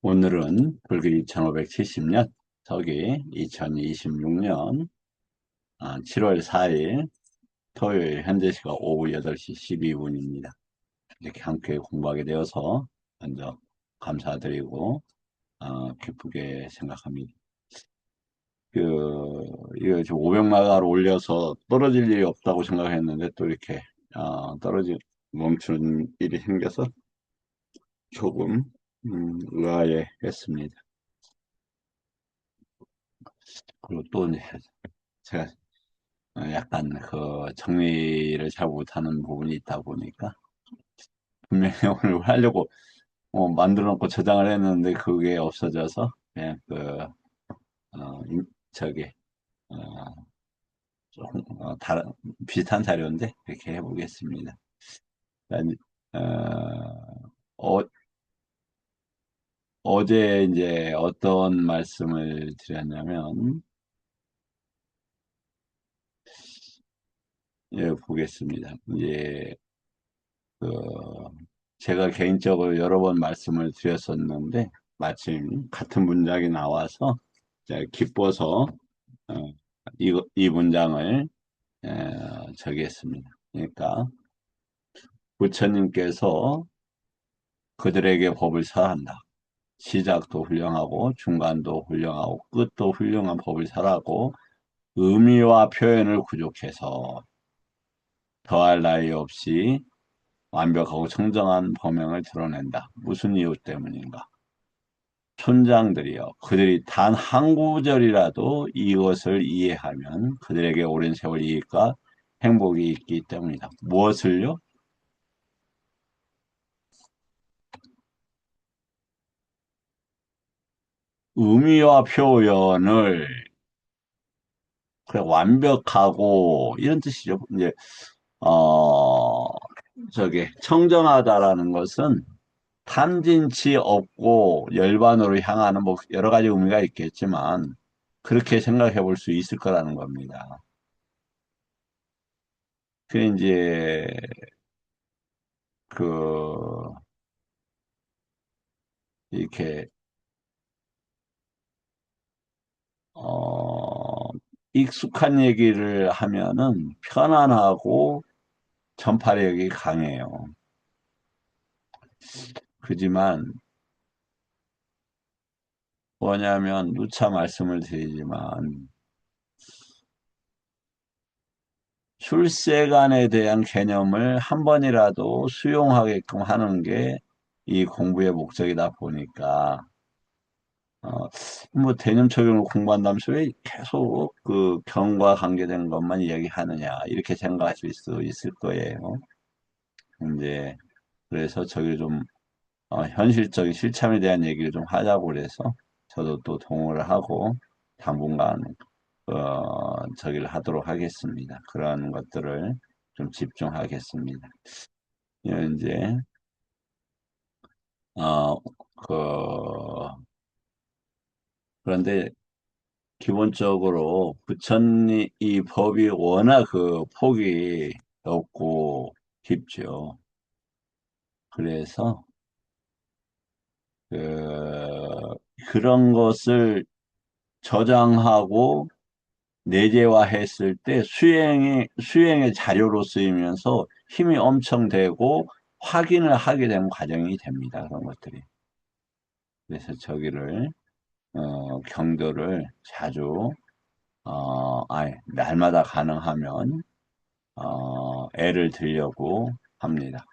오늘은 불교 2570년, 서기 2026년 7월 4일 토요일 현재 시각 오후 8시 12분입니다. 이렇게 함께 공부하게 되어서 먼저 감사드리고 기쁘게 생각합니다. 이거 지금 500마가를 올려서 떨어질 일이 없다고 생각했는데 또 이렇게 멈춘 일이 생겨서 조금 의아해했습니다. 그리고 또 이제 제가 약간 그 정리를 잘 못하는 부분이 있다 보니까 분명히 오늘 하려고 만들어 놓고 저장을 했는데 그게 없어져서 그냥 저기 어, 조금 다른 비슷한 자료인데 이렇게 해보겠습니다. 일단, 어, 어제 이제 어떤 말씀을 드렸냐면 예, 보겠습니다. 이제 그 제가 개인적으로 여러 번 말씀을 드렸었는데 마침 같은 문장이 나와서 제가 기뻐서 어, 이 문장을 저기했습니다. 그러니까 부처님께서 그들에게 법을 설한다. 시작도 훌륭하고 중간도 훌륭하고 끝도 훌륭한 법을 설하고 의미와 표현을 부족해서 더할 나위 없이 완벽하고 청정한 범행을 드러낸다. 무슨 이유 때문인가? 촌장들이여, 그들이 단 한 구절이라도 이것을 이해하면 그들에게 오랜 세월 이익과 행복이 있기 때문이다. 무엇을요? 의미와 표현을 그래 완벽하고 이런 뜻이죠. 이제 어 청정하다라는 것은 탐진치 없고 열반으로 향하는 뭐 여러 가지 의미가 있겠지만 그렇게 생각해 볼 수 있을 거라는 겁니다. 그 이제 그 이렇게 어 익숙한 얘기를 하면은 편안하고 전파력이 강해요. 그지만 뭐냐면 누차 말씀을 드리지만 출세관에 대한 개념을 한 번이라도 수용하게끔 하는 게 이 공부의 목적이다 보니까 뭐 대념적용을 공부한다면서 왜 계속 그 경과 관계된 것만 이야기하느냐 이렇게 생각하실 수 있을 거예요. 이제 그래서 저기 좀 현실적인 실참에 대한 얘기를 좀 하자고 그래서 저도 또 동의를 하고 당분간 저기를 하도록 하겠습니다. 그런 것들을 좀 집중하겠습니다. 이제 어, 그런데 기본적으로 부처님 이 법이 워낙 그 폭이 넓고 깊죠. 그래서 그런 것을 저장하고 내재화했을 때 수행의 자료로 쓰이면서 힘이 엄청 되고 확인을 하게 되는 과정이 됩니다. 그런 것들이. 그래서 저기를 경도를 자주 날마다 가능하면 애를 들려고 합니다.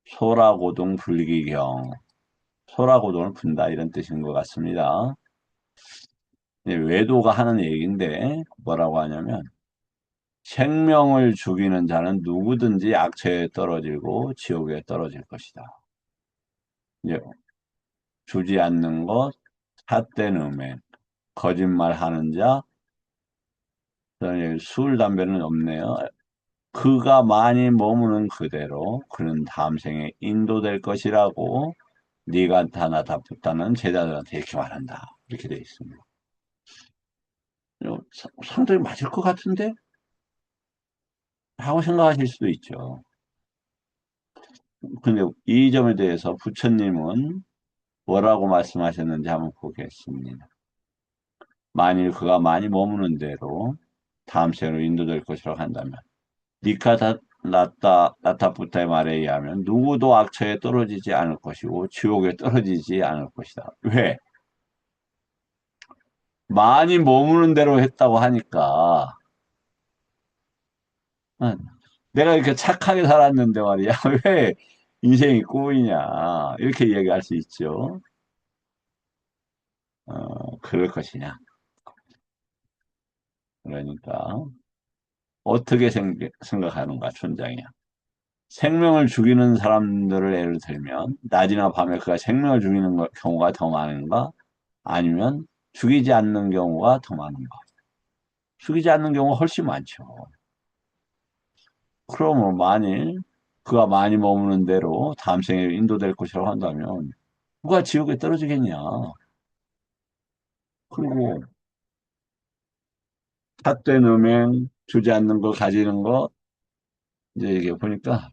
소라고동 불기경, 소라고동을 분다 이런 뜻인 것 같습니다. 외도가 하는 얘기인데 뭐라고 하냐면 생명을 죽이는 자는 누구든지 악처에 떨어지고 지옥에 떨어질 것이다. 이제 주지 않는 것, 삿된 음행, 거짓말하는 자, 그다음에 술, 담배는 없네요. 그가 많이 머무는 그대로 그는 다음 생에 인도될 것이라고 네가 다나다 붙다는 제자들한테 이렇게 말한다. 이렇게 되어 있습니다. 상당히 맞을 것 같은데? 하고 생각하실 수도 있죠. 근데 이 점에 대해서 부처님은 뭐라고 말씀하셨는지 한번 보겠습니다. 만일 그가 많이 머무는 대로 다음 생으로 인도될 것이라고 한다면 나타부타의 말에 의하면 누구도 악처에 떨어지지 않을 것이고 지옥에 떨어지지 않을 것이다. 왜? 많이 머무는 대로 했다고 하니까 어, 내가 이렇게 착하게 살았는데 말이야. 왜 인생이 꼬이냐. 이렇게 이야기할 수 있죠. 그럴 것이냐. 그러니까 어떻게 생각하는가 촌장이야. 생명을 죽이는 사람들을 예를 들면 낮이나 밤에 그가 생명을 죽이는 경우가 더 많은가? 아니면 죽이지 않는 경우가 더 많은가? 죽이지 않는 경우가 훨씬 많죠. 그러면 만일 그가 많이 머무는 대로 다음 생에 인도될 것이라고 한다면 누가 지옥에 떨어지겠냐? 그리고 삿된 음행, 주지 않는 거 가지는 거 이제 이게 보니까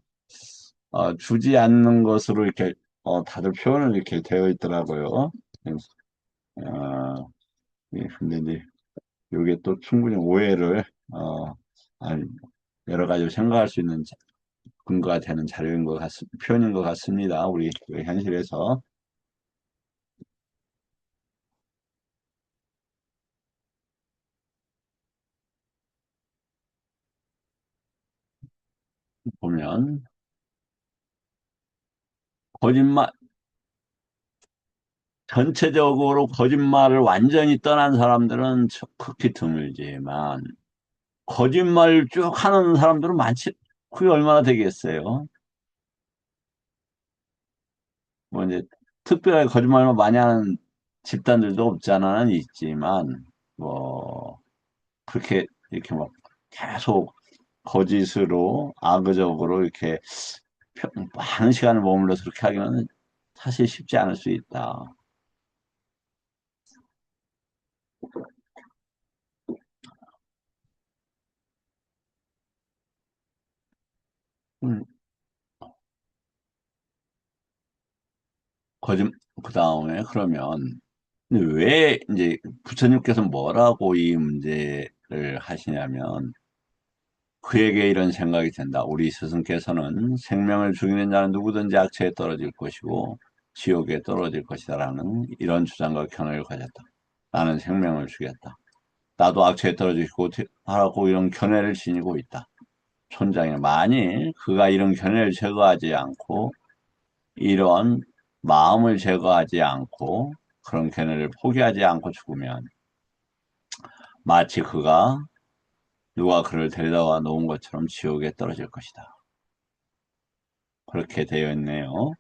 주지 않는 것으로 이렇게 다들 표현을 이렇게 되어 있더라고요. 그래서, 어, 근데 이제 이게 또 충분히 오해를 아니, 여러 가지 생각할 수 있는 근거가 되는 자료인 표현인 것 같습니다. 우리 그 현실에서 보면 거짓말 전체적으로 거짓말을 완전히 떠난 사람들은 극히 드물지만 거짓말 쭉 하는 사람들은 많지. 그게 얼마나 되겠어요? 뭐 이제 특별하게 거짓말만 많이 하는 집단들도 없잖아는 있지만 뭐 그렇게 이렇게 막 계속 거짓으로 악의적으로 이렇게 많은 시간을 머물러서 그렇게 하기는 사실 쉽지 않을 수 있다. 음, 거짓 그 다음에 그러면 근데 왜 이제 부처님께서 뭐라고 이 문제를 하시냐면 그에게 이런 생각이 든다. 우리 스승께서는 생명을 죽이는 자는 누구든지 악체에 떨어질 것이고 지옥에 떨어질 것이다라는 이런 주장과 견해를 가졌다. 나는 생명을 죽였다. 나도 악체에 떨어지고 하라고 이런 견해를 지니고 있다. 촌장이 만일 그가 이런 견해를 제거하지 않고 이런 마음을 제거하지 않고 그런 견해를 포기하지 않고 죽으면 마치 그가 누가 그를 데려다가 놓은 것처럼 지옥에 떨어질 것이다. 그렇게 되어 있네요.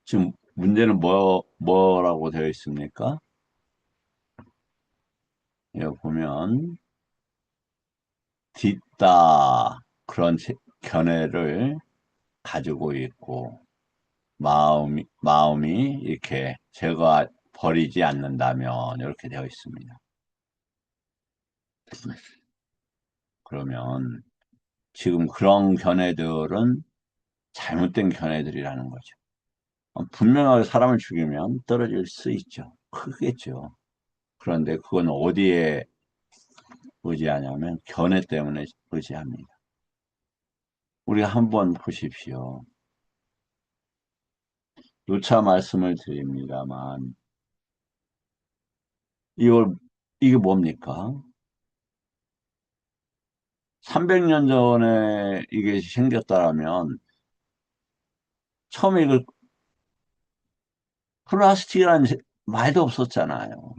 지금 문제는 뭐라고 되어 있습니까? 여기 보면, 딛다. 그런 견해를 가지고 있고, 마음이 이렇게 버리지 않는다면, 이렇게 되어 있습니다. 그러면, 지금 그런 견해들은 잘못된 견해들이라는 거죠. 분명하게 사람을 죽이면 떨어질 수 있죠. 크겠죠. 그런데 그건 어디에 의지하냐면 견해 때문에 의지합니다. 우리가 한번 보십시오. 누차 말씀을 드립니다만 이걸 이게 뭡니까? 300년 전에 이게 생겼다라면 처음에 이걸 플라스틱이라는 말도 없었잖아요.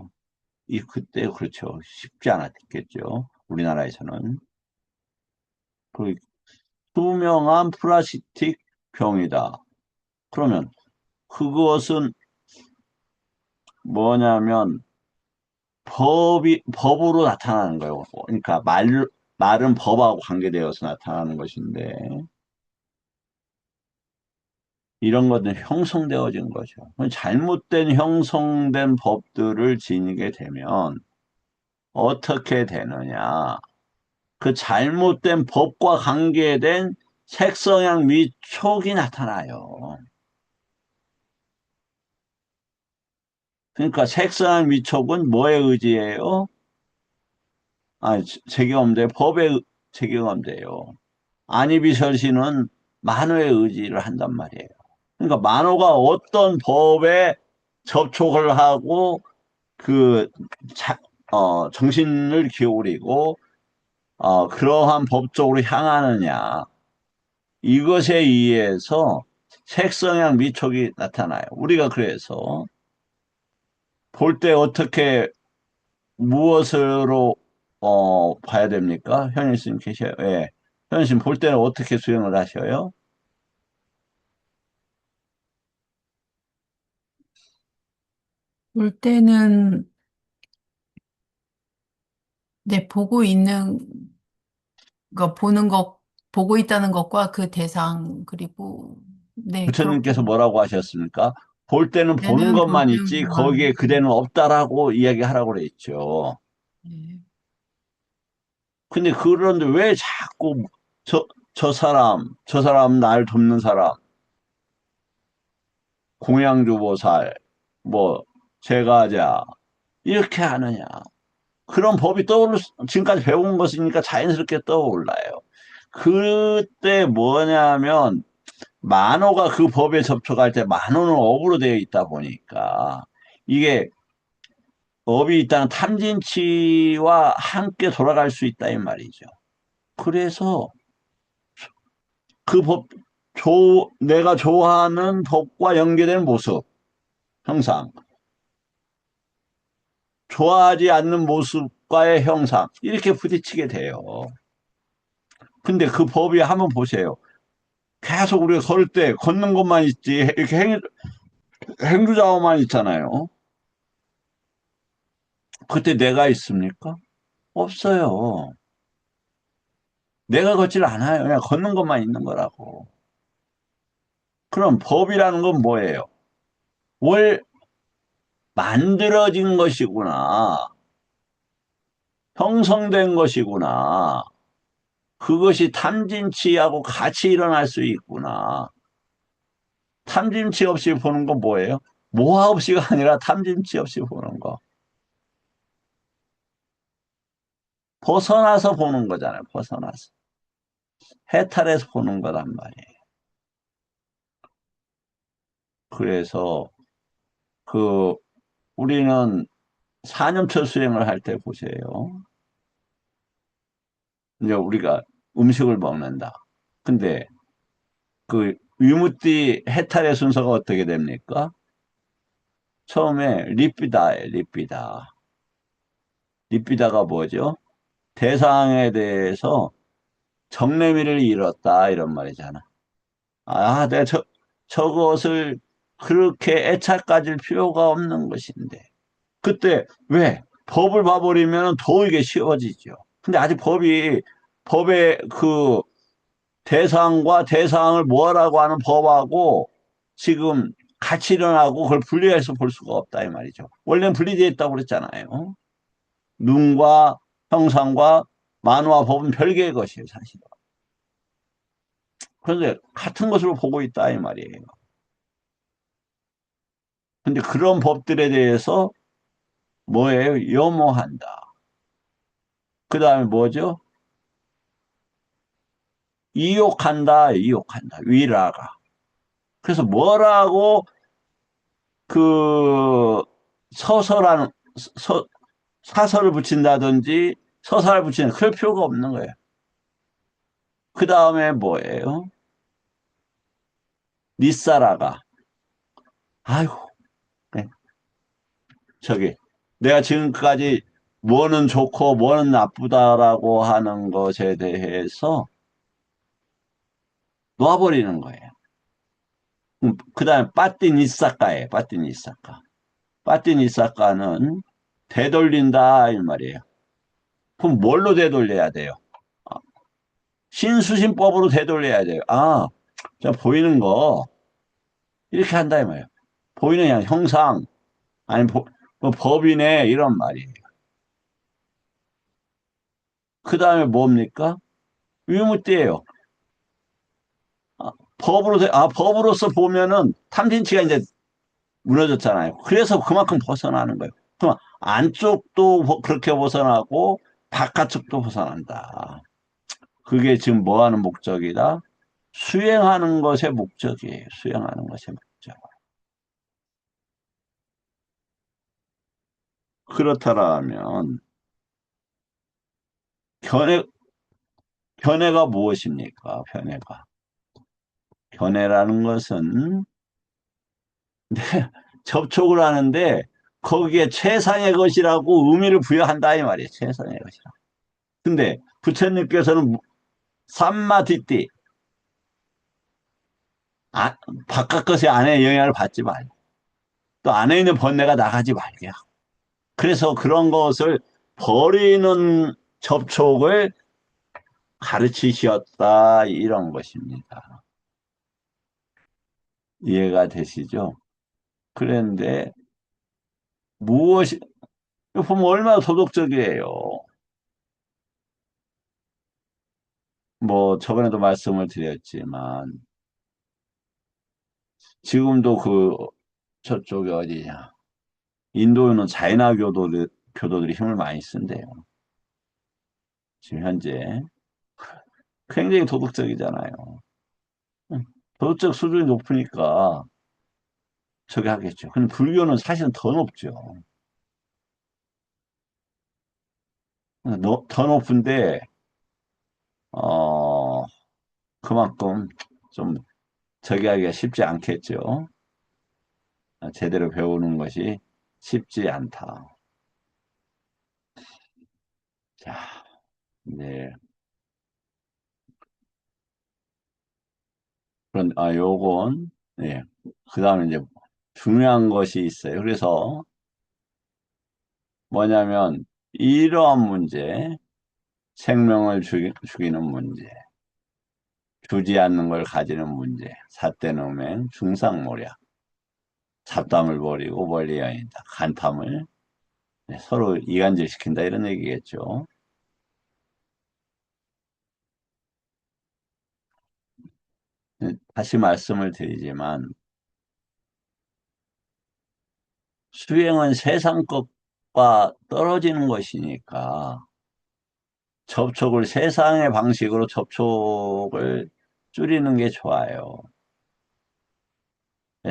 이 그때 그렇죠. 쉽지 않았겠죠. 우리나라에서는 그 투명한 플라스틱 병이다. 그러면 그것은 뭐냐면 법으로 나타나는 거예요. 그러니까 말은 법하고 관계되어서 나타나는 것인데, 이런 것들은 형성되어진 거죠. 잘못된 형성된 법들을 지니게 되면 어떻게 되느냐. 그 잘못된 법과 관계된 색성향 위촉이 나타나요. 그러니까 색성향 위촉은 뭐에 의지해요? 아, 책임없는데 법에 책임없대요. 안이비설시는 만호에 의지를 한단 말이에요. 그러니까 만호가 어떤 법에 접촉을 하고 그 정신을 기울이고 그러한 법 쪽으로 향하느냐 이것에 의해서 색성향 미촉이 나타나요. 우리가 그래서 볼 때 어떻게 무엇으로 봐야 됩니까? 현일님 계셔요. 예. 현일님 볼 때는 어떻게 수행을 하셔요? 볼 때는 네, 보고 있는 거, 보는 것, 보고 있다는 것과 그 대상, 그리고 네, 그렇게 부처님께서 뭐라고 하셨습니까? 볼 때는 보는 때는 볼 것만 있지 거기에 때만 그대는 없다라고 이야기하라고 그랬죠. 네. 근데 그런데 왜 자꾸 저, 저 사람 날 돕는 사람, 공양주보살, 뭐, 제가자, 이렇게 하느냐. 그런 법이 지금까지 배운 것이니까 자연스럽게 떠올라요. 그때 뭐냐면, 만호가 그 법에 접촉할 때 만호는 업으로 되어 있다 보니까, 이게 업이 있다는 탐진치와 함께 돌아갈 수 있다, 이 말이죠. 그래서 그 법, 내가 좋아하는 법과 연계되는 모습, 형상, 좋아하지 않는 모습과의 형상, 이렇게 부딪히게 돼요. 근데 그 법이 한번 보세요. 계속 우리가 걸을 때 걷는 것만 있지, 이렇게 행주자어만 있잖아요. 그때 내가 있습니까? 없어요. 내가 걷질 않아요. 그냥 걷는 것만 있는 거라고. 그럼 법이라는 건 뭐예요? 월 만들어진 것이구나. 형성된 것이구나. 그것이 탐진치하고 같이 일어날 수 있구나. 탐진치 없이 보는 건 뭐예요? 모아 없이가 아니라 탐진치 없이 보는 거. 벗어나서 보는 거잖아요. 벗어나서. 해탈해서 보는 거란 말이에요. 그래서 그 우리는 사념처 수행을 할 때 보세요. 이제 우리가 음식을 먹는다. 근데 그 위무띠 해탈의 순서가 어떻게 됩니까? 처음에 리피다예요. 리피다. 리피다가 뭐죠? 대상에 대해서 정내미를 잃었다 이런 말이잖아. 내가 저것을 그렇게 애착 가질 필요가 없는 것인데. 그때 왜? 법을 봐버리면 더 이게 쉬워지죠. 근데 아직 법의 그 대상과 대상을 뭐라고 하는 법하고 지금 같이 일어나고 그걸 분리해서 볼 수가 없다 이 말이죠. 원래는 분리되어 있다고 그랬잖아요. 눈과 형상과 만화와 법은 별개의 것이에요, 사실은. 그런데 같은 것으로 보고 있다 이 말이에요. 근데 그런 법들에 대해서 뭐예요? 염호한다. 그 다음에 뭐죠? 이욕한다, 이욕한다. 위라가. 그래서 뭐라고 그 서설하는 서, 사설을 붙인다든지 서사를 붙이는 그럴 필요가 없는 거예요. 그 다음에 뭐예요? 니사라가. 아이고, 네. 저기 내가 지금까지 뭐는 좋고 뭐는 나쁘다라고 하는 것에 대해서 놔버리는 거예요. 그 다음에 빠띠니사카예요. 빠띠니사카. 빠띠니사카는 되돌린다 이 말이에요. 그럼 뭘로 되돌려야 돼요? 신수신법으로 되돌려야 돼요. 저 보이는 거 이렇게 한다 이 말이에요. 보이는 그냥 형상 아니 뭐 법이네 이런 말이에요. 그 다음에 뭡니까? 위무띠예요. 법으로서 보면은 탐진치가 이제 무너졌잖아요. 그래서 그만큼 벗어나는 거예요. 그럼 안쪽도 그렇게 벗어나고 바깥쪽도 벗어난다. 그게 지금 뭐 하는 목적이다? 수행하는 것의 목적이에요. 수행하는 것의 목적. 그렇다면 견해, 견해가 무엇입니까? 견해가. 견해라는 것은 접촉을 하는데 거기에 최상의 것이라고 의미를 부여한다 이 말이에요. 최상의 것이라. 근데 부처님께서는 삼마디띠 아, 바깥 것이 안에 영향을 받지 말고 또 안에 있는 번뇌가 나가지 말게 하고 그래서 그런 것을 버리는 접촉을 가르치셨다 이런 것입니다. 이해가 되시죠? 그런데 무엇이 보면 얼마나 도덕적이에요. 뭐 저번에도 말씀을 드렸지만 지금도 그 저쪽이 어디냐 인도는 자이나 교도들이 힘을 많이 쓴대요. 지금 현재 굉장히 도덕적이잖아요. 도덕적 수준이 높으니까 저기 하겠죠. 근데 불교는 사실은 더 높죠. 더 높은데 어 그만큼 좀 저기 하기가 쉽지 않겠죠. 제대로 배우는 것이 쉽지 않다. 자, 이제 요건 예. 그다음에 이제 중요한 것이 있어요. 그래서 뭐냐면 이러한 문제, 생명을 죽이는 문제, 주지 않는 걸 가지는 문제, 삿대노맹, 중상모략, 잡담을 버리고 멀리 여인다, 간탐을 서로 이간질 시킨다 이런 얘기겠죠. 다시 말씀을 드리지만 수행은 세상 것과 떨어지는 것이니까 세상의 방식으로 접촉을 줄이는 게 좋아요.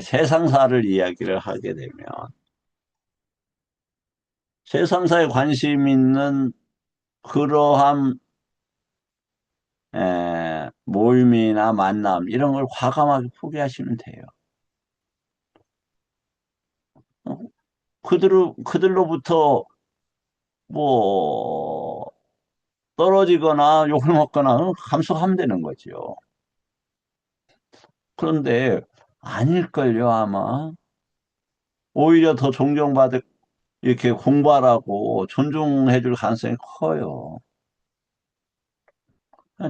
세상사를 이야기를 하게 되면 세상사에 관심 있는 그러한 모임이나 만남 이런 걸 과감하게 포기하시면 돼요. 어, 그들로부터 뭐 떨어지거나 욕을 먹거나 감수하면 되는 거죠. 그런데 아닐걸요, 아마. 오히려 더 존경받을, 이렇게 공부하라고 존중해 줄 가능성이 커요.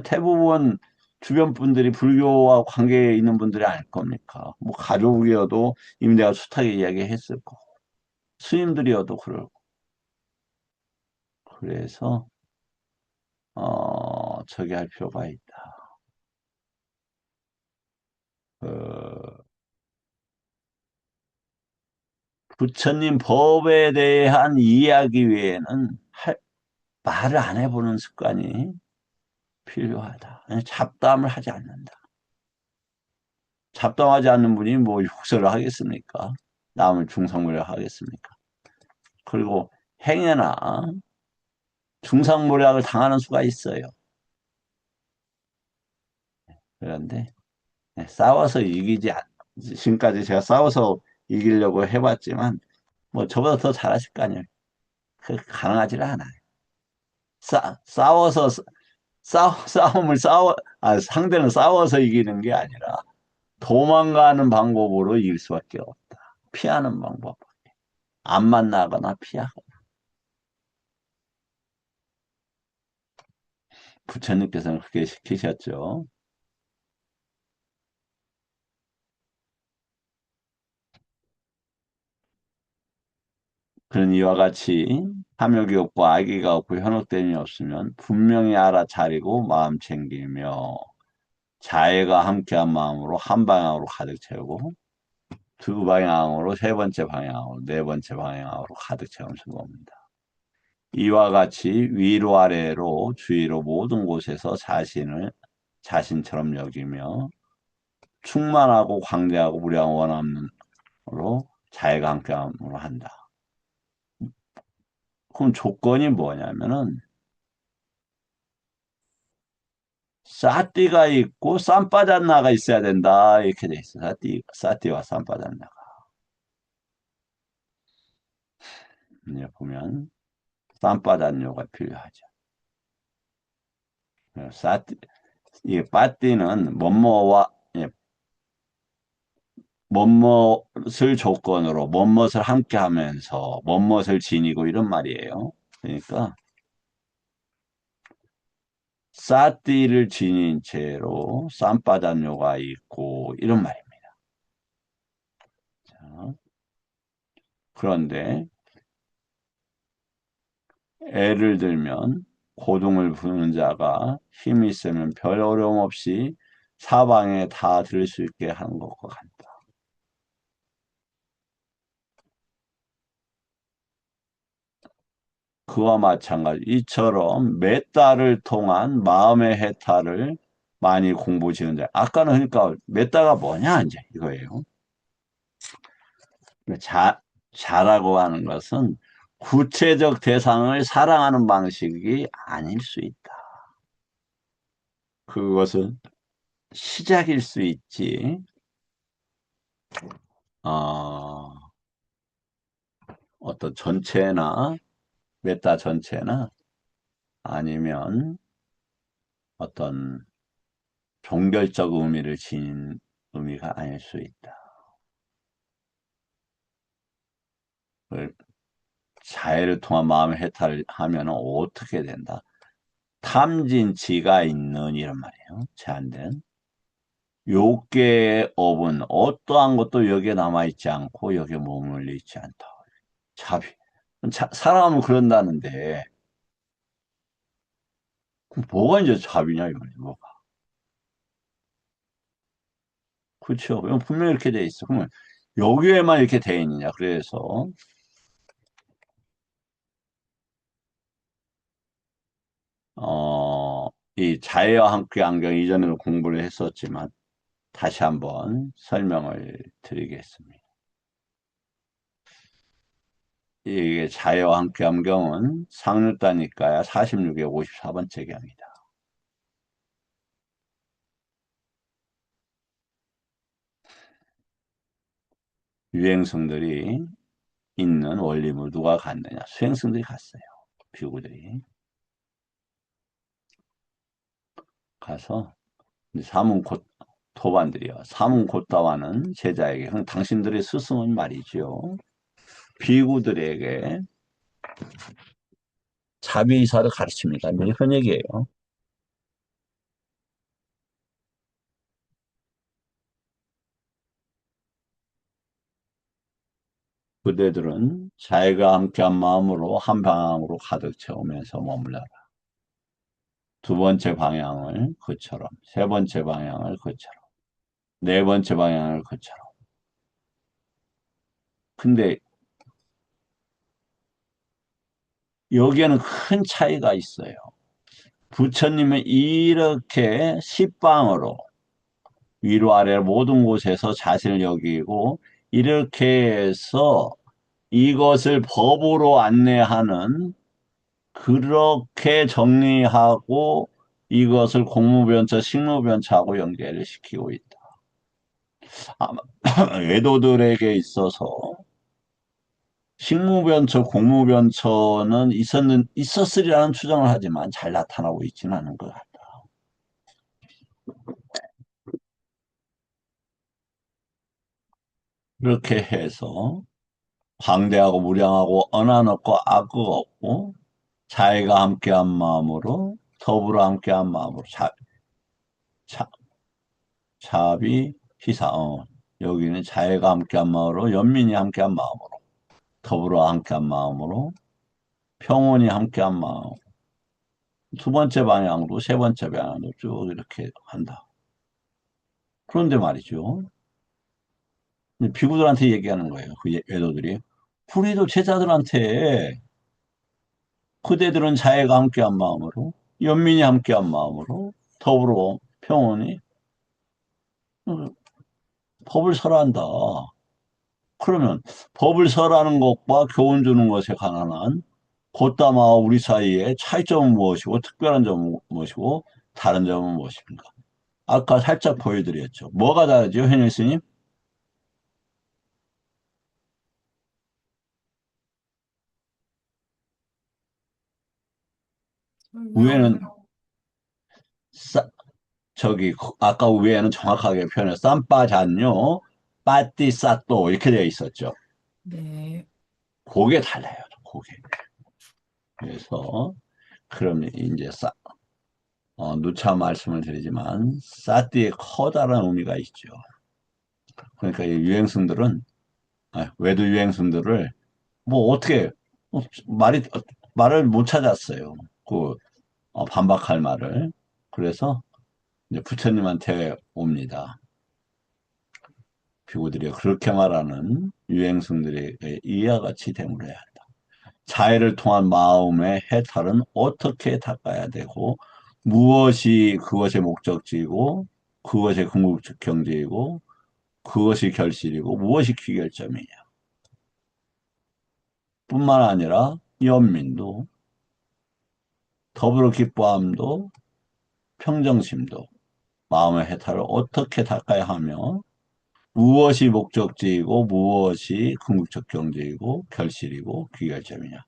대부분 주변 분들이 불교와 관계에 있는 분들이 아닐 겁니까? 뭐 가족이어도 이미 내가 숱하게 이야기했을 거고, 스님들이어도 그럴 거고. 그래서, 저기 할 필요가 있다. 그, 부처님 법에 대한 이야기 외에는 말을 안 해보는 습관이 필요하다. 잡담을 하지 않는다. 잡담하지 않는 분이 뭐 욕설을 하겠습니까? 남을 중상모략 하겠습니까? 그리고 행여나 중상모략을 당하는 수가 있어요. 그런데 싸워서 지금까지 제가 싸워서 이기려고 해봤지만 뭐 저보다 더 잘하실 거 아니에요. 가능하지 않아요. 싸워서 상대는 싸워서 이기는 게 아니라 도망가는 방법으로 이길 수밖에 없다. 피하는 방법. 안 만나거나 피하거나. 부처님께서는 그렇게 시키셨죠. 그런 이와 같이 탐욕이 없고 악의가 없고 현혹됨이 없으면 분명히 알아차리고 마음 챙기며 자애가 함께한 마음으로 한 방향으로 가득 채우고 두 방향으로 세 번째 방향으로 네 번째 방향으로 가득 채우면 겁니다. 이와 같이 위로 아래로 주위로 모든 곳에서 자신을 자신처럼 여기며 충만하고 광대하고 무량 원함으로 자애가 함께함으로 한다. 그럼 조건이 뭐냐면은 싸띠가 있고 쌈바잔나가 있어야 된다 이렇게 돼 있어. 싸띠와 쌈바잔나가. 이제 보면 쌈바잔요가 필요하죠. 싸띠 이 빠띠는 뭐뭐와 예, 뭐뭇을 조건으로 뭐뭇을 함께 하면서 뭐뭇을 지니고 이런 말이에요. 그러니까 싸띠를 지닌 채로 쌈바잔요가 있고 이런 말입니다. 자, 그런데 예를 들면 고둥을 부는 자가 힘이 있으면 별 어려움 없이 사방에 다 들을 수 있게 하는 것과 같다. 그와 마찬가지. 이처럼 몇 달을 통한 마음의 해탈을 많이 공부 지은 자. 아까는 그러니까 몇 달가 뭐냐 이제 이거예요. 자, 자라고 하는 것은 구체적 대상을 사랑하는 방식이 아닐 수 있다. 그것은 시작일 수 있지. 어, 어떤 전체나 메타 전체나 아니면 어떤 종결적 의미를 지닌 의미가 아닐 수 있다. 자해를 통한 마음의 해탈을 하면 어떻게 된다? 탐진치가 있는 이런 말이에요. 제한된. 요괴의 업은 어떠한 것도 여기에 남아있지 않고 여기에 머물러 있지 않다. 자비. 사람은 그런다는데 그럼 뭐가 이제 자비냐 이거지. 뭐가. 그렇죠. 그럼 분명히 이렇게 돼 있어. 그러면 여기에만 이렇게 돼 있느냐. 그래서 어, 이 자애와 함께 안경 이전에도 공부를 했었지만 다시 한번 설명을 드리겠습니다. 이게 자애와 함께 안경은 상류다니까야 46에 54번째 경이다. 유행성들이 있는 원림을 누가 갔느냐? 수행성들이 갔어요. 비구들이 가서 사문곧 토반들이요. 사문고타와는 제자에게 그럼 당신들의 스승은 말이죠. 비구들에게 자비의사를 가르칩니다. 이런 얘기예요. 그대들은 자애가 함께한 마음으로 한 방향으로 가득 채우면서 머물러라. 두 번째 방향을 그처럼, 세 번째 방향을 그처럼, 네 번째 방향을 그처럼. 근데 여기에는 큰 차이가 있어요. 부처님은 이렇게 십방으로 위로 아래 모든 곳에서 자신을 여기고 이렇게 해서 이것을 법으로 안내하는 그렇게 정리하고 이것을 공무변처, 식무변처하고 연계를 시키고 있다. 아마 외도들에게 있어서 식무변처, 공무변처는 있었으리라는 추정을 하지만 잘 나타나고 있지는 않은 것 같다. 그렇게 해서 광대하고 무량하고 언한 없고 악업 없고 자애가 함께한 마음으로 더불어 함께한 마음으로 자, 자비 희사 여기는 자애가 함께한 마음으로 연민이 함께한 마음으로 더불어 함께한 마음으로 평온이 함께한 마음 두 번째 방향으로 세 번째 방향으로 쭉 이렇게 한다. 그런데 말이죠. 비구들한테 얘기하는 거예요. 그 외도들이. 우리도 제자들한테 그대들은 자애가 함께한 마음으로, 연민이 함께한 마음으로, 더불어 평온히 법을 설한다. 그러면 법을 설하는 것과 교훈 주는 것에 관한 곧다마 우리 사이에 차이점은 무엇이고 특별한 점은 무엇이고 다른 점은 무엇입니까? 아까 살짝 보여드렸죠. 뭐가 다르죠, 현일 스님? 위에는 설명을. 싸, 저기 아까 위에는 정확하게 표현해 쌈바잔뇨, 빠띠싸또 이렇게 되어 있었죠. 네. 그게 달라요. 그게. 그래서 그럼 이제 누차 말씀을 드리지만 싸띠의 커다란 의미가 있죠. 그러니까 이 유행성들은 외도 유행성들을 뭐 어떻게 말을 못 찾았어요. 그 반박할 말을. 그래서 이제 부처님한테 옵니다. 비구들이 그렇게 말하는 유행성들에게 이와 같이 대물어야 한다. 자해를 통한 마음의 해탈은 어떻게 닦아야 되고 무엇이 그것의 목적지이고 그것의 궁극적 경제이고 그것이 결실이고 무엇이 귀결점이냐. 뿐만 아니라 연민도 더불어 기뻐함도 평정심도 마음의 해탈을 어떻게 닦아야 하며 무엇이 목적지이고 무엇이 궁극적 경제이고 결실이고 귀결점이냐.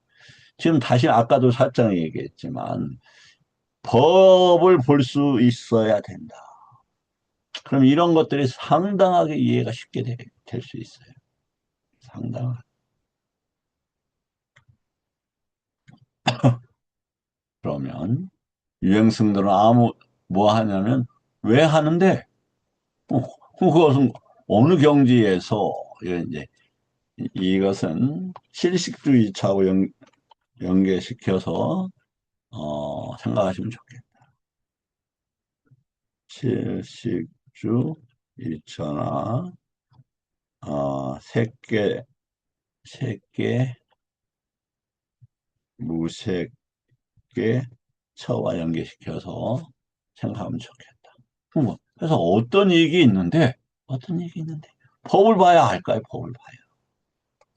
지금 다시 아까도 살짝 얘기했지만 법을 볼 수 있어야 된다. 그럼 이런 것들이 상당하게 이해가 쉽게 될 수 있어요. 상당하게. 그러면 유행승들은 뭐 하냐면 왜 하는데 그것은 어느 경지에서 이제 이것은 실식주의차하고 연계시켜서 생각하시면 좋겠다. 실식주 일천하 색계 색계 무색계 처와 연계시켜서 생각하면 좋겠다. 그래서 어떤 얘기 있는데 법을 봐야 할까요? 법을 봐야.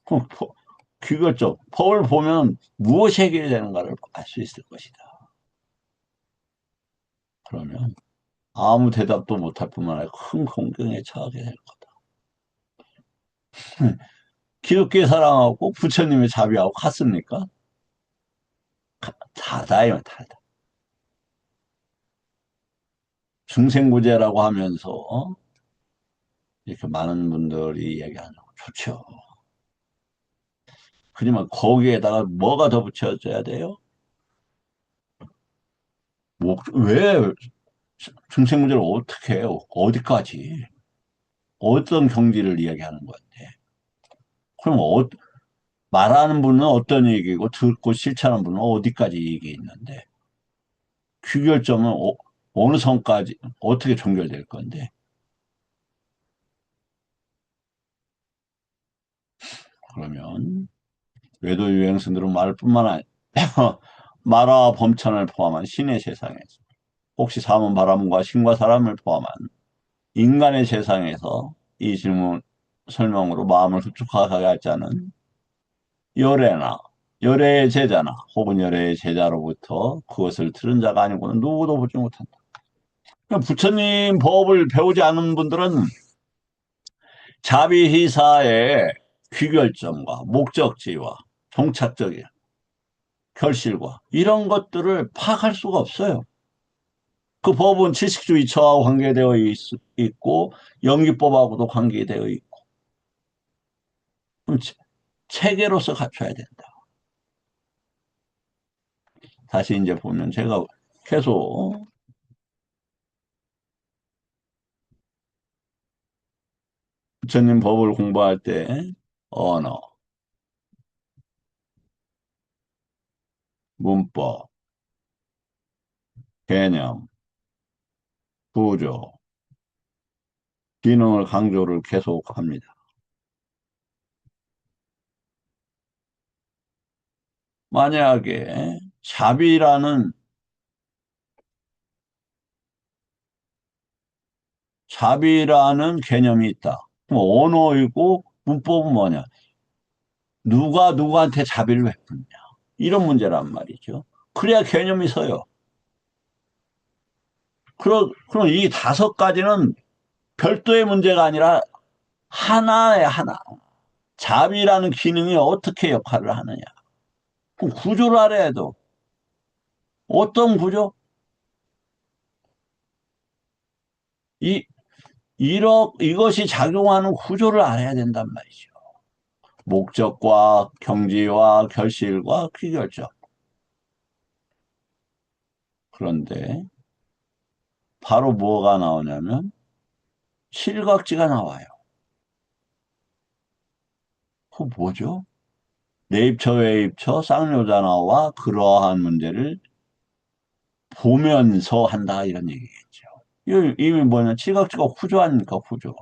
그럼 그거죠. 법을 보면 무엇이 해결이 되는가를 알 수 있을 것이다. 그러면 아무 대답도 못할 뿐만 아니라 큰 공경에 처하게 될 거다. 기독교 사랑하고 부처님의 자비하고 같습니까? 다다요, 다다. 중생구제라고 하면서 이렇게 많은 분들이 얘기하는 거 좋죠. 하지만 거기에다가 뭐가 더 붙여져야 돼요? 왜 중생구제를 어떻게 해요? 어디까지? 어떤 경지를 이야기하는 건데? 그럼 말하는 분은 어떤 얘기고 듣고 실천하는 분은 어디까지 얘기 있는데 귀결점은 어느 선까지 어떻게 종결될 건데? 그러면 외도 유행선들은 말 뿐만 아니라 말화 범천을 포함한 신의 세상에서 혹시 사문 바람과 신과 사람을 포함한 인간의 세상에서 이 질문 설명으로 마음을 흡족하게 할 자는 열애나 열애의 제자나 혹은 열애의 제자로부터 그것을 들은 자가 아니고는 누구도 보지 못한다. 그러니까 부처님 법을 배우지 않은 분들은 자비희사의 귀결점과 목적지와 종착적인 결실과 이런 것들을 파악할 수가 없어요. 그 법은 칠식주의처하고 관계되어 있고 연기법하고도 관계되어 있고 그럼 체계로서 갖춰야 된다. 다시 이제 보면 제가 계속 부처님 법을 공부할 때 언어, 문법, 개념, 구조, 기능을 강조를 계속합니다. 만약에 자비라는 개념이 있다. 그럼 언어이고 문법은 뭐냐? 누가 누구한테 자비를 베푸느냐. 이런 문제란 말이죠. 그래야 개념이 서요. 그럼 이 다섯 가지는 별도의 문제가 아니라 하나에 하나. 자비라는 기능이 어떻게 역할을 하느냐. 그럼 구조를 알아야 돼. 어떤 구조? 이, 이것이 작용하는 구조를 알아야 된단 말이죠. 목적과 경지와 결실과 피결적. 그런데 바로 뭐가 나오냐면 실각지가 나와요. 그 뭐죠? 내입처, 외입처, 쌍요자나와 그러한 문제를 보면서 한다 이런 얘기겠죠. 이미 뭐냐 시각지가 후조 아닙니까 후조.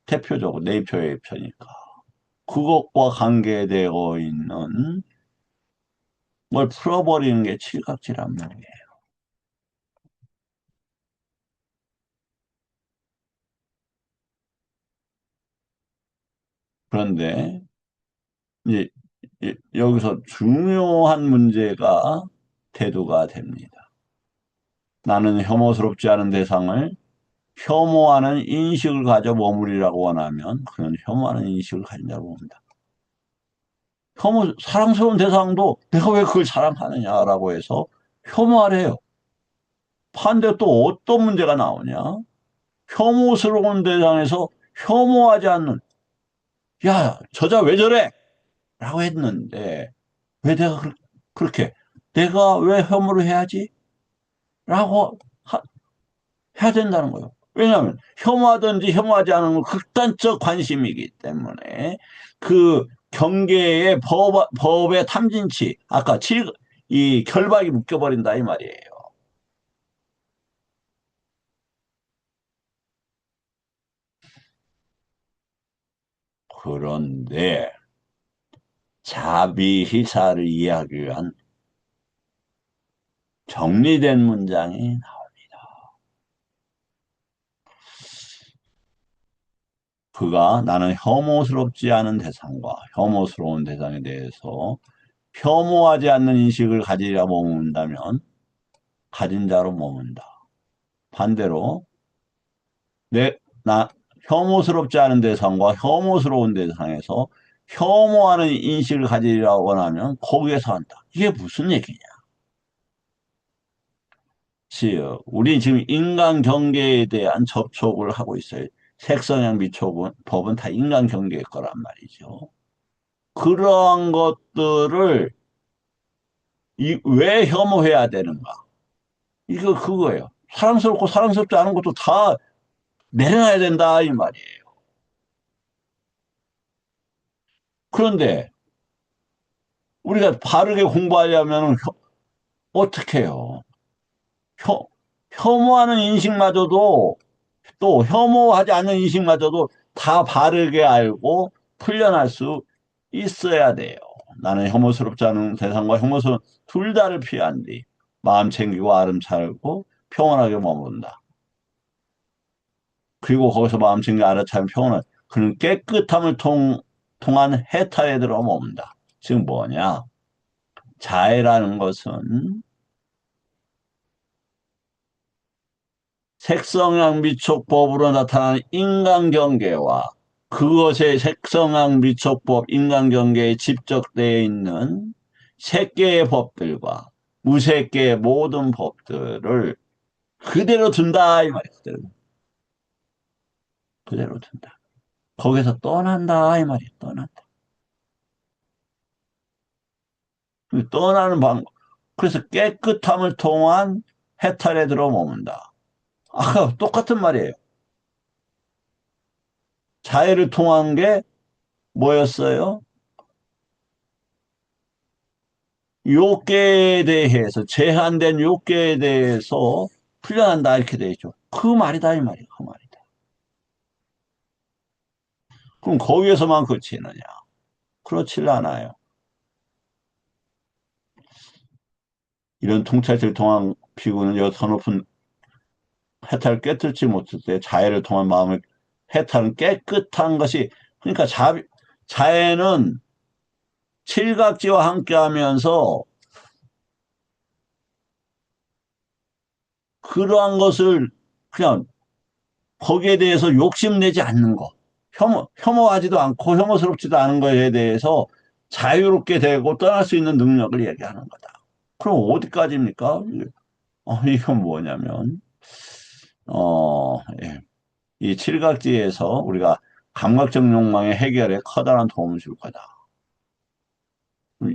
대표적으로 내입처, 외입처니까. 그것과 관계되어 있는 걸 풀어버리는 게 칠각지란 말이에요. 그런데 이제 여기서 중요한 문제가 대두가 됩니다. 나는 혐오스럽지 않은 대상을 혐오하는 인식을 가져 머무리라고 원하면 그는 혐오하는 인식을 가진 자로 봅니다. 사랑스러운 대상도 내가 왜 그걸 사랑하느냐라고 해서 혐오하래요. 반대 또 어떤 문제가 나오냐? 혐오스러운 대상에서 혐오하지 않는, 야, 저자 왜 저래? 라고 했는데, 왜 내가 그렇게, 내가 왜 혐오를 해야지? 라고 해야 된다는 거예요. 왜냐하면 혐오하든지 혐오하지 않은 건 극단적 관심이기 때문에 그 경계의 법의 탐진치, 아까 이 결박이 묶여버린다 이 말이에요. 그런데 자비희사를 이해하기 위한 정리된 문장이 나옵니다. 그가 나는 혐오스럽지 않은 대상과 혐오스러운 대상에 대해서 혐오하지 않는 인식을 가지려 머문다면 가진 자로 머문다. 반대로 나 혐오스럽지 않은 대상과 혐오스러운 대상에서 혐오하는 인식을 가지려 원하면 거기에서 한다. 이게 무슨 얘기냐? 우리 지금 인간 경계에 대한 접촉을 하고 있어요. 색성향 미촉은 법은 다 인간 경계일 거란 말이죠. 그러한 것들을 왜 혐오해야 되는가? 이거 그거예요. 사랑스럽고 사랑스럽지 않은 것도 다 내려놔야 된다 이 말이에요. 그런데 우리가 바르게 공부하려면 어떻게 해요? 혐, 혐오하는 인식마저도 또 혐오하지 않는 인식마저도 다 바르게 알고 풀려날 수 있어야 돼요. 나는 혐오스럽지 않은 대상과 혐오스러운 둘 다를 피한 뒤 마음 챙기고 아름차고 평온하게 머문다. 그리고 거기서 마음 챙기고 아름차고 평온한 그는 깨끗함을 통한 해탈에 들어 머문다. 지금 뭐냐? 자애라는 것은 색성향 미촉법으로 나타나는 인간경계와 그것의 색성향 미촉법 인간경계에 집적되어 있는 색계의 법들과 무색계의 모든 법들을 그대로 둔다 이 말이야. 그대로 둔다. 거기서 떠난다 이 말이야. 떠난다. 떠나는 방법. 그래서 깨끗함을 통한 해탈에 들어 머문다. 아까 똑같은 말이에요. 자해를 통한 게 뭐였어요? 요계에 대해서 제한된 요계에 대해서 풀려난다 이렇게 돼 있죠. 그 말이다 이 말이야. 그 말이다. 그럼 거기에서만 그치느냐? 그렇지 않아요. 이런 통찰질 통한 피고는 여서 높은 해탈을 깨뜨리지 못할 때 자해를 통한 마음의 해탈은 깨끗한 것이 그러니까 자해는 칠각지와 함께하면서 그러한 것을 그냥 거기에 대해서 욕심내지 않는 거. 혐오하지도 않고 혐오스럽지도 않은 것에 대해서 자유롭게 되고 떠날 수 있는 능력을 얘기하는 거다. 그럼 어디까지입니까? 이건 뭐냐면, 예. 이 칠각지에서 우리가 감각적 욕망의 해결에 커다란 도움을 줄 거다.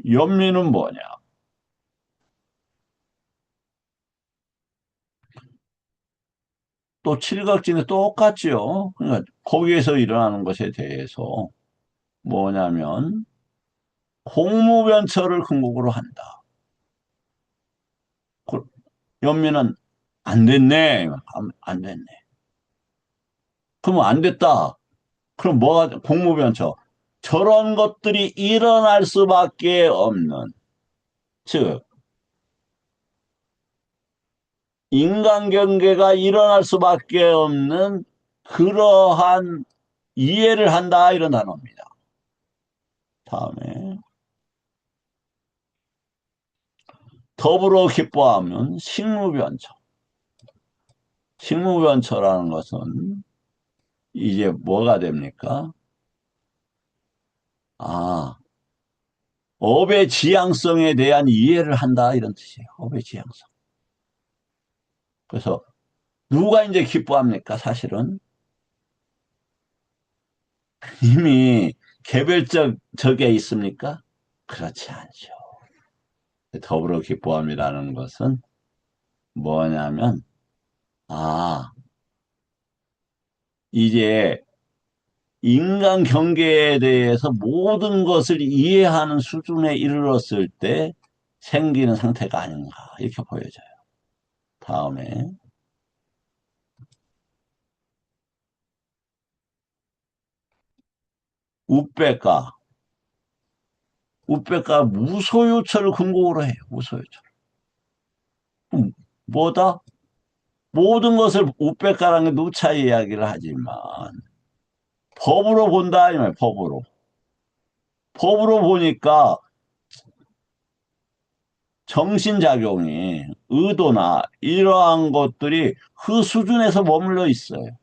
연민은 뭐냐? 또 칠각지는 똑같지요. 그러니까 거기에서 일어나는 것에 대해서 뭐냐면 공무변처를 근거로 한다. 연민은 안 됐네. 안 됐네. 그러면 안 됐다. 그럼 뭐가 공무변처? 저런 것들이 일어날 수밖에 없는, 즉 인간 경계가 일어날 수밖에 없는 그러한 이해를 한다 이런 단어입니다. 다음에 더불어 기뻐하면 식무변처. 식무변처라는 것은 이제 뭐가 됩니까? 아, 업의 지향성에 대한 이해를 한다 이런 뜻이에요. 업의 지향성. 그래서 누가 이제 기뻐합니까? 사실은 이미 개별적 적에 있습니까? 그렇지 않죠. 더불어 기뻐함이라는 것은 뭐냐면 아, 이제 인간 경계에 대해서 모든 것을 이해하는 수준에 이르렀을 때 생기는 상태가 아닌가 이렇게 보여져요. 다음에 우빼까 우빼까 무소유처를 근거로 해요. 무소유처. 그럼 뭐다? 모든 것을 우빼까라는 게 누차 이야기를 하지만 법으로 본다 이 말 법으로. 법으로 보니까 정신작용이 의도나 이러한 것들이 그 수준에서 머물러 있어요.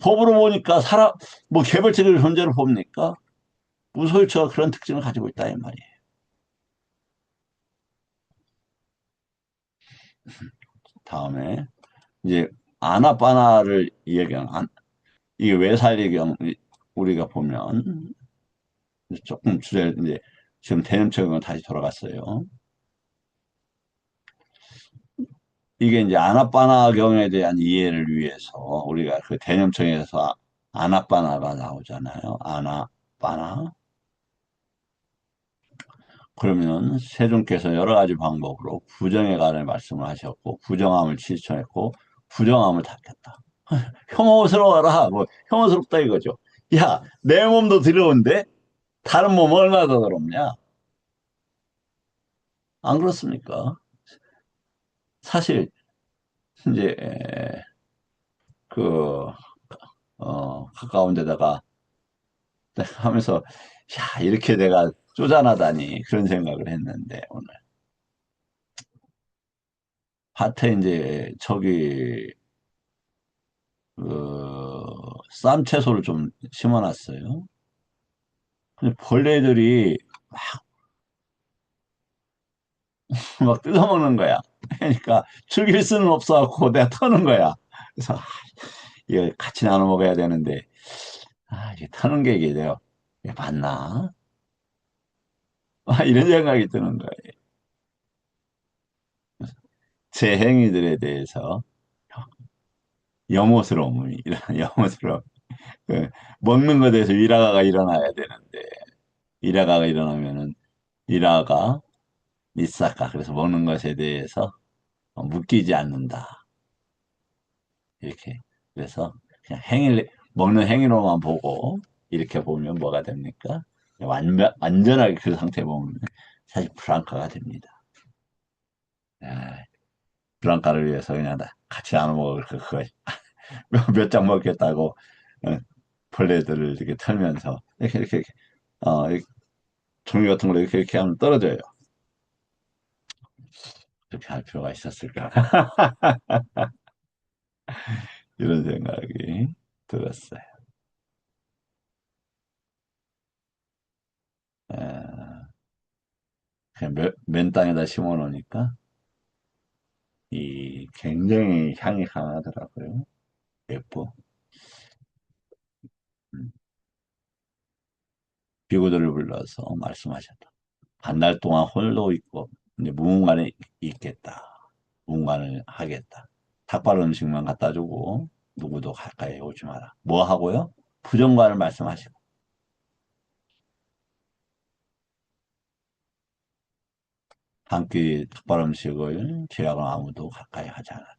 법으로 보니까 사람, 뭐 개별적인 존재를 봅니까? 무소유처가 그런 특징을 가지고 있다, 이 말이에요. 다음에, 이제, 아나빠나를 얘기하는, 이게 외살리경, 우리가 보면, 조금 주제, 이제, 지금 대념적으로 다시 돌아갔어요. 이게 이제 아나빠나경에 대한 이해를 위해서, 우리가 그 대념청에서 아나빠나가 나오잖아요. 아나빠나. 그러면 세종께서 여러 가지 방법으로 부정에 관한 말씀을 하셨고 부정함을 실천했고 부정함을 닦였다. 혐오스러워라. 뭐 혐오스럽다 이거죠. 야, 내 몸도 더러운데 다른 몸은 얼마나 더 더럽냐? 안 그렇습니까? 사실 이제 그 가까운 데다가 하면서 야, 이렇게 내가 쪼잔하다니 그런 생각을 했는데 오늘 밭에 이제 저기 쌈 채소를 좀 심어놨어요. 근데 벌레들이 막 뜯어먹는 거야. 그러니까 죽일 수는 없어갖고 내가 터는 거야. 그래서 이거 같이 나눠 먹어야 되는데 이게 터는 게 이게 내가 이게 맞나? 이런 생각이 드는 거예요. 제 행위들에 대해서 혐오스러움이 이런 혐오스러움. 그 먹는 것에 대해서 위라가가 일어나야 되는데 위라가가 일어나면은 위라가 니사카 그래서 먹는 것에 대해서 묶이지 않는다. 이렇게. 그래서 그냥 행위를, 먹는 행위로만 보고 이렇게 보면 뭐가 됩니까? 완전하게 그 상태 보면 사실 불안카가 됩니다. 아, 불안카를 위해서 그냥 같이 나눠 먹을 그거 몇 장 먹겠다고 어, 벌레들을 이렇게 털면서 이렇게 이렇게 종이 같은 걸 이렇게 하면 떨어져요. 그렇게 할 필요가 있었을까? 이런 생각이 들었어요. 아, 그냥 맨 땅에다 심어 놓으니까 이 굉장히 향이 강하더라고요. 예뻐. 음, 비구들을 불러서 말씀하셨다. 한 달 동안 홀로 있고 이제 무문관에 있겠다. 무문관을 하겠다. 닭발 음식만 갖다 주고 누구도 가까이 오지 마라. 뭐 하고요? 부정관을 말씀하시고 한 끼 닭발 음식을 제약은 아무도 가까이 하지 않았다.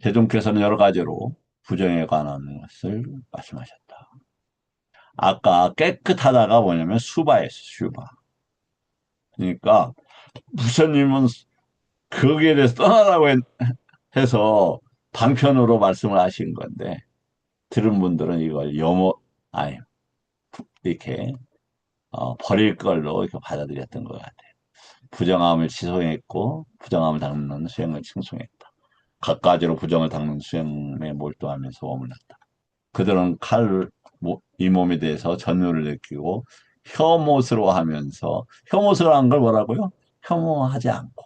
세종께서는 여러 가지로 부정에 관한 것을 말씀하셨다. 아까 깨끗하다가 뭐냐면 수바였어, 수바. 그러니까 부처님은 거기에 대해서 떠나라고 해서 방편으로 말씀을 하신 건데 들은 분들은 이걸 아니 이렇게 버릴 걸로 이렇게 받아들였던 것 같아요. 부정함을 지속했고 부정함을 닦는 수행을 칭송했다. 갖가지로 부정을 닦는 수행에 몰두하면서 머물렀다. 그들은 이 몸에 대해서 전율을 느끼고 혐오스러워 하면서 혐오스러워 한 걸 뭐라고요? 혐오하지 않고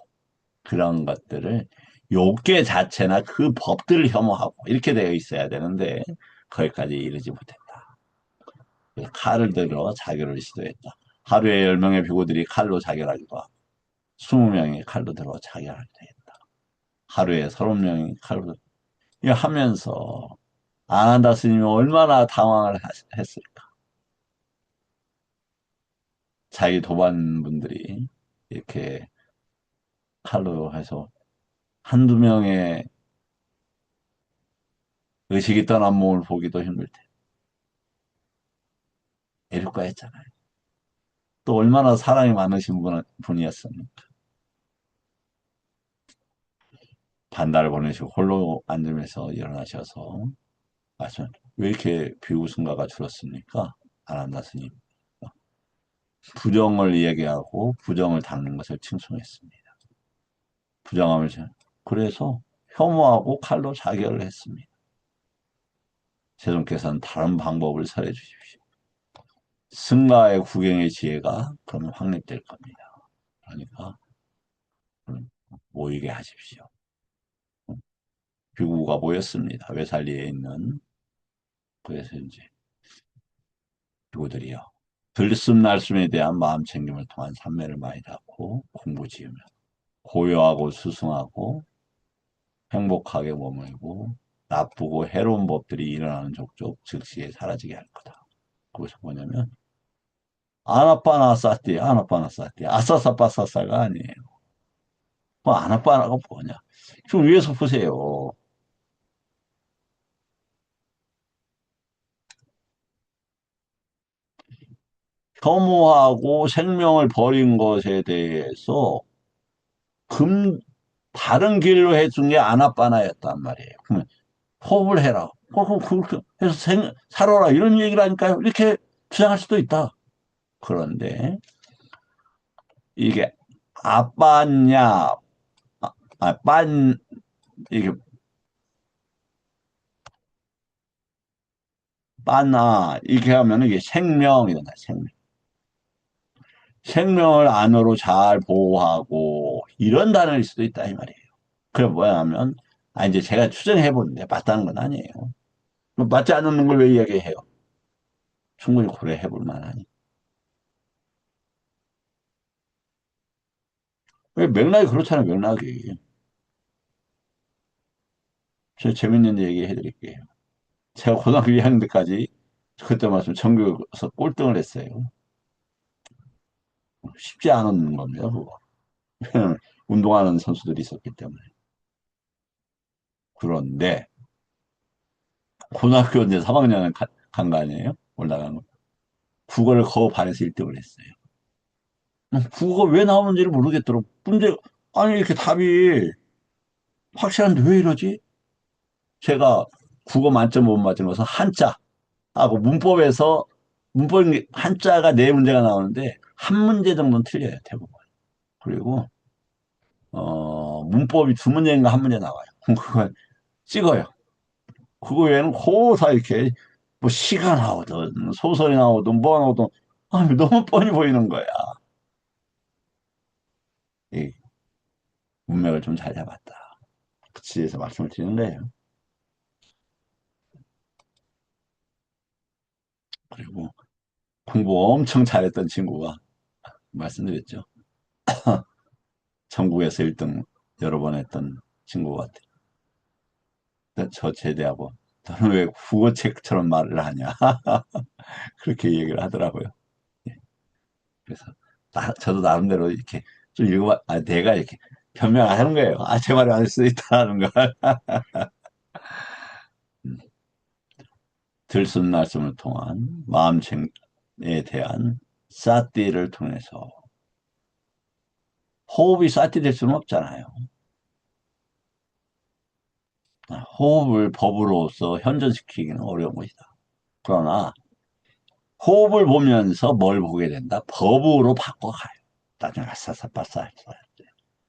그런 것들을 요계 자체나 그 법들을 혐오하고 이렇게 되어 있어야 되는데 거기까지 이르지 못했다. 그래서 칼을 들어 자결을 시도했다. 하루에 10명의 비구들이 칼로 자결하기도 하고 20명이 칼로 들어 자결하기도 했다. 하루에 30명이 칼로 하면서 아난다 스님이 얼마나 당황을 했을까. 자기 도반분들이 이렇게 칼로 해서 한두 명의 의식이 떠난 몸을 보기도 힘들 때 이럴까 했잖아요. 또 얼마나 사랑이 많으신 분이었습니까? 반달을 보내시고 홀로 앉으면서 일어나셔서 말씀, 왜 이렇게 비웃음가가 줄었습니까? 아난다 스님. 부정을 얘기하고 부정을 닦는 것을 칭송했습니다. 부정함을 그래서 혐오하고 칼로 자결을 했습니다. 세종께서는 다른 방법을 설해 주십시오. 승가의 구경의 지혜가 그러면 확립될 겁니다. 그러니까 모이게 하십시오. 비구가 모였습니다. 외살리에 있는 그래서 이제 비구들이요. 들숨 날숨에 대한 마음 챙김을 통한 삼매를 많이 닫고 공부 지으며 고요하고 수승하고 행복하게 머물고 나쁘고 해로운 법들이 일어나는 족족 즉시에 사라지게 할 거다. 그것이 뭐냐면 아나빠나사띠 아나빠나사띠 아싸사빠사사가 아니에요. 뭐 아나빠나가 뭐냐. 좀 위에서 보세요. 혐오하고 생명을 버린 것에 대해서 금 다른 길로 해준 게 아나빠나였단 말이에요. 그러면 호흡을 해라. 그렇게 해서 살아라. 이런 얘기를 하니까요. 이렇게 주장할 수도 있다. 그런데 이게 아빠냐, 빤, 이게 빠나, 이렇게 하면 이게 생명이다, 생명. 생명을 안으로 잘 보호하고 이런 단어일 수도 있다, 이 말이에요. 그게 뭐냐면, 이제 제가 추정해 보는데 맞다는 건 아니에요. 뭐 맞지 않는 걸 왜 이야기해요? 충분히 고려해 볼 만하니. 왜 맥락이 그렇잖아요, 맥락이. 제가 재밌는 얘기 해드릴게요. 제가 고등학교 2학년 때까지 그때 말씀 전교에서 꼴등을 했어요. 쉽지 않은 겁니다, 그거. 왜냐면 운동하는 선수들이 있었기 때문에. 그런데 고등학교 이제 3학년 간 거 아니에요? 올라간 거. 국어를 거의 반에서 1등을 했어요. 국어가 왜 나오는지를 모르겠더라고. 문제, 아니, 이렇게 답이 확실한데 왜 이러지? 제가 국어 만점 못 맞은 것은 한자하고 문법에서 문법 한자가 네 문제가 나오는데 한 문제 정도는 틀려요, 대부분. 그리고 문법이 두 문제인가 한 문제 나와요. 그걸 찍어요. 그거 외에는 거의 다 이렇게 뭐 시가 나오든 소설이 나오든 뭐 나오든 아, 너무 뻔히 보이는 거야. 이 문맥을 좀 잘 잡았다. 그치에서 말씀을 드리는 거예요. 그리고 공부 엄청 잘했던 친구가 말씀드렸죠. 전국에서 1등 여러 번 했던 친구 같아요. 근데 저 제대하고 너는 왜 국어책처럼 말을 하냐 그렇게 얘기를 하더라고요. 예, 그래서 저도 나름대로 이렇게 좀 읽어봐 내가 이렇게 변명하는 거예요. 제 말이 아닐 수도 있다는 걸. 음, 들숨날숨을 통한 마음챙에 대한 사띠를 통해서 호흡이 사띠 될 수는 없잖아요. 호흡을 법으로서 현존시키기는 어려운 것이다. 그러나 호흡을 보면서 뭘 보게 된다? 법으로 바꿔가요. 나중에 아싸싸빠싸.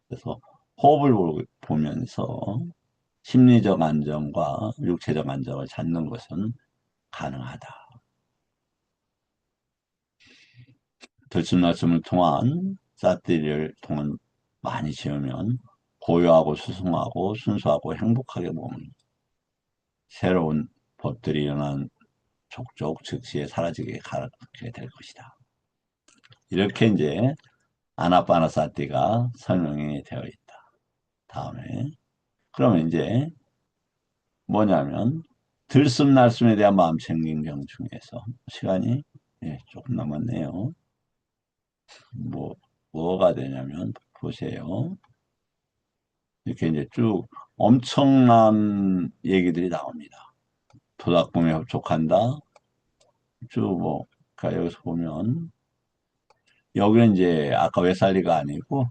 그래서 호흡을 보면서 심리적 안정과 육체적 안정을 찾는 것은 가능하다. 들숨날숨을 통한 사티를 통한 많이 지으면 고요하고 수승하고 순수하고 행복하게 보면 새로운 법들이 일어난 족족 즉시에 사라지게 가게 될 것이다. 이렇게 이제 아나파나사티가 설명이 되어 있다. 다음에 그러면 이제 뭐냐면 들숨날숨에 대한 마음챙김 경 중에서 시간이 조금 남았네요. 뭐 뭐가 되냐면 보세요. 이렇게 이제 쭉 엄청난 얘기들이 나옵니다. 도닥품에 접촉한다. 쭉 뭐, 그러니까 여기서 보면 여기는 이제 아까 외살리가 아니고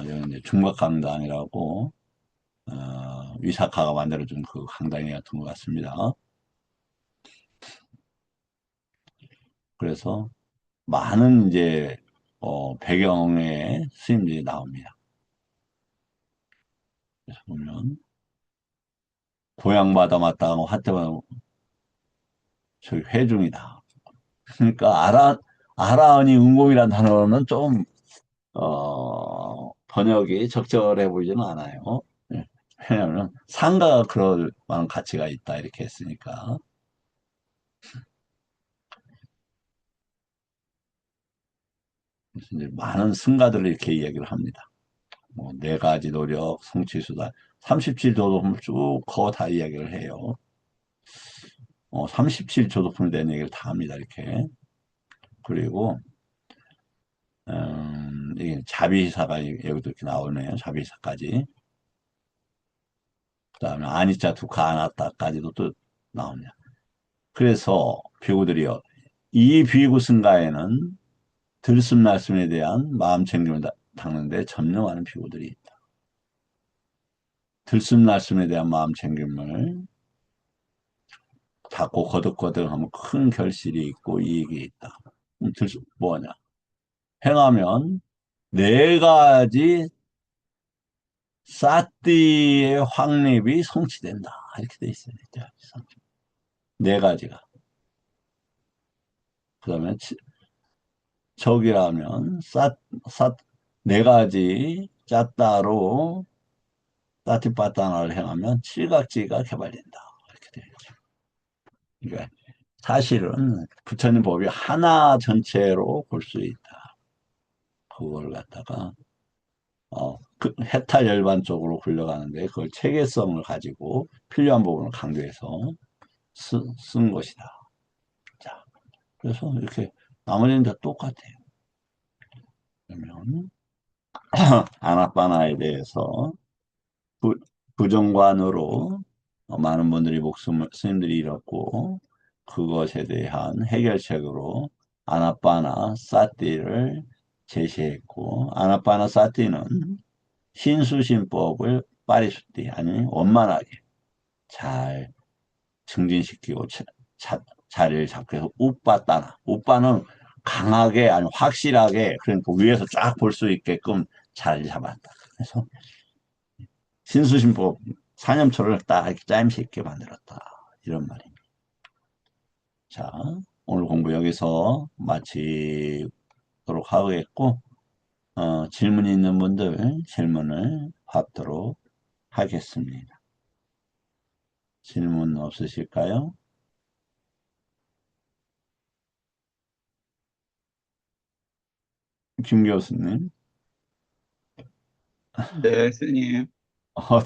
여기 이제 중각강당이라고 위사카가 만들어준 그 강당이 같은 것 같습니다. 그래서 많은 이제 배경의 스님들이 나옵니다. 그래서 보면 고향마다 마땅하고 핫때마다 저기 회중이다. 그러니까 아라은이 응공이라는 단어는 좀 번역이 적절해 보이지는 않아요. 예. 왜냐하면 상가가 그럴 만한 가치가 있다 이렇게 했으니까. 그래서 이제 많은 승가들을 이렇게 이야기를 합니다. 뭐 네 가지 노력, 성취수다. 37조도품을 쭉 거 다 이야기를 해요. 37조도품에 대한 얘기를 다 합니다. 이렇게. 그리고 이게 자비사가 여기도 이렇게 나오네요. 자비사까지. 그다음에 아니짜 두카 아나타까지도 또 나옵니다. 그래서 비구들이요. 이 비구 승가에는 들숨날숨에 대한 마음 챙김을 닦는데 전념하는 비구들이 있다. 들숨날숨에 대한 마음 챙김을 닦고 거듭거듭하면 큰 결실이 있고 이익이 있다. 뭐냐? 행하면 네 가지 사띠의 확립이 성취된다. 이렇게 돼 있어요. 네 가지가. 그다음에 적이라면 네 가지 짰다로 따티빠따나를 행하면 칠각지가 개발된다. 이렇게 되어 있죠. 그러니까 사실은 부처님 법이 하나 전체로 볼 수 있다. 그걸 갖다가 그 해탈 열반 쪽으로 굴려가는데 그걸 체계성을 가지고 필요한 부분을 강조해서 쓴 것이다. 자, 그래서 이렇게 나머지는 다 똑같아요. 그러면 아나빠나에 대해서 부, 부정관으로 많은 분들이 목숨을 스님들이 잃었고 그것에 대한 해결책으로 아나빠나 사티를 제시했고 아나빠나 사티는 신수신법을 파리수티 아니 원만하게 잘 증진시키고 자리를 잡고 해서 우빠따나 우빠는 강하게 아니 확실하게 그러니까 위에서 쫙 볼 수 있게끔 자리를 잡았다. 그래서 신수신법 사념초를 딱 이렇게 짜임새 있게 만들었다. 이런 말입니다. 자, 오늘 공부 여기서 마치도록 하겠고, 질문 있는 분들 질문을 받도록 하겠습니다. 질문 없으실까요? 김 교수님, 네, 스님.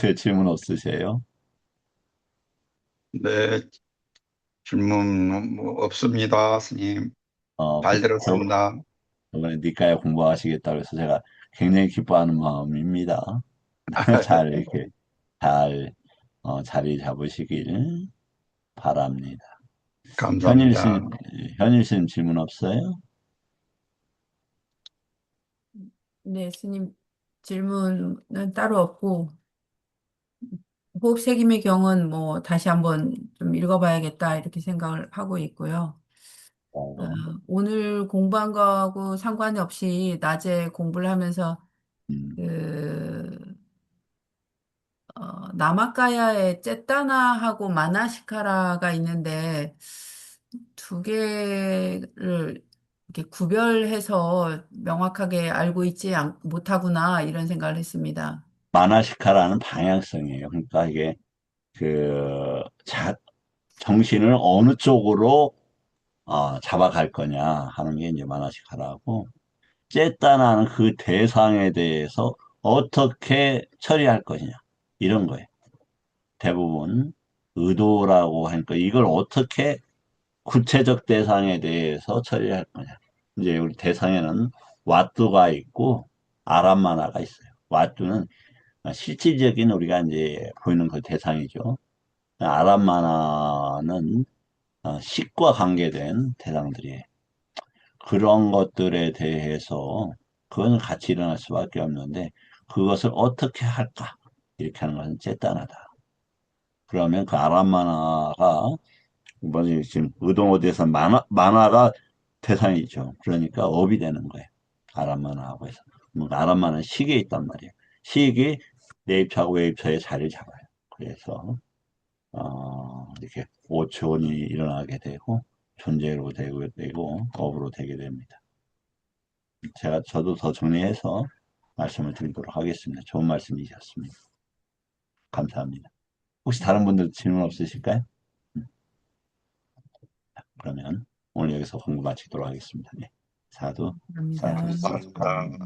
네, 질문 없으세요? 네, 질문 뭐 없습니다, 스님. 잘 들었습니다. 저번에 니까에 공부하시겠다고 해서 제가 굉장히 기뻐하는 마음입니다. 잘 이렇게 잘 자리 잡으시길 바랍니다. 현일 씨, 감사합니다. 현일 씨는 질문 없어요? 네, 스님 질문은 따로 없고 호흡세김의 경은 뭐 다시 한번 좀 읽어봐야겠다 이렇게 생각을 하고 있고요. 어, 어, 오늘 공부한 거하고 상관이 없이 낮에 공부를 하면서 음, 그 나마카야에 쨌다나하고 마나시카라가 있는데 두 개를 이렇게 구별해서 명확하게 알고 있지 못하구나 이런 생각을 했습니다. 마나시카라는 방향성이에요. 그러니까 이게 그 정신을 어느 쪽으로 잡아갈 거냐 하는 게 이제 마나시카라고 쨌다나는 그 대상에 대해서 어떻게 처리할 것이냐 이런 거예요. 대부분 의도라고 하니까 이걸 어떻게 구체적 대상에 대해서 처리할 거냐. 이제 우리 대상에는 왓두가 있고 아람마나가 있어요. 왓두는 실질적인 우리가 이제 보이는 그 대상이죠. 아람마나는 식과 관계된 대상들이에요. 그런 것들에 대해서 그거는 같이 일어날 수밖에 없는데 그것을 어떻게 할까? 이렇게 하는 것은 쨌단하다. 그러면 그 아람마나가 뭐지 지금 의동어디에서 만화가 대상이죠. 그러니까 업이 되는 거예요. 아람만화하고 해서. 아람만화는 식에 있단 말이에요. 식이 내입처하고 외입처의 자리를 잡아요. 그래서 이렇게 오촌이 일어나게 되고 존재로 되고 업으로 되게 됩니다. 저도 더 정리해서 말씀을 드리도록 하겠습니다. 좋은 말씀이셨습니다. 감사합니다. 혹시 다른 분들 질문 없으실까요? 그러면 오늘 여기서 공부 마치도록 하겠습니다. 네. 사두, 사두. 감사합니다. 감사합니다.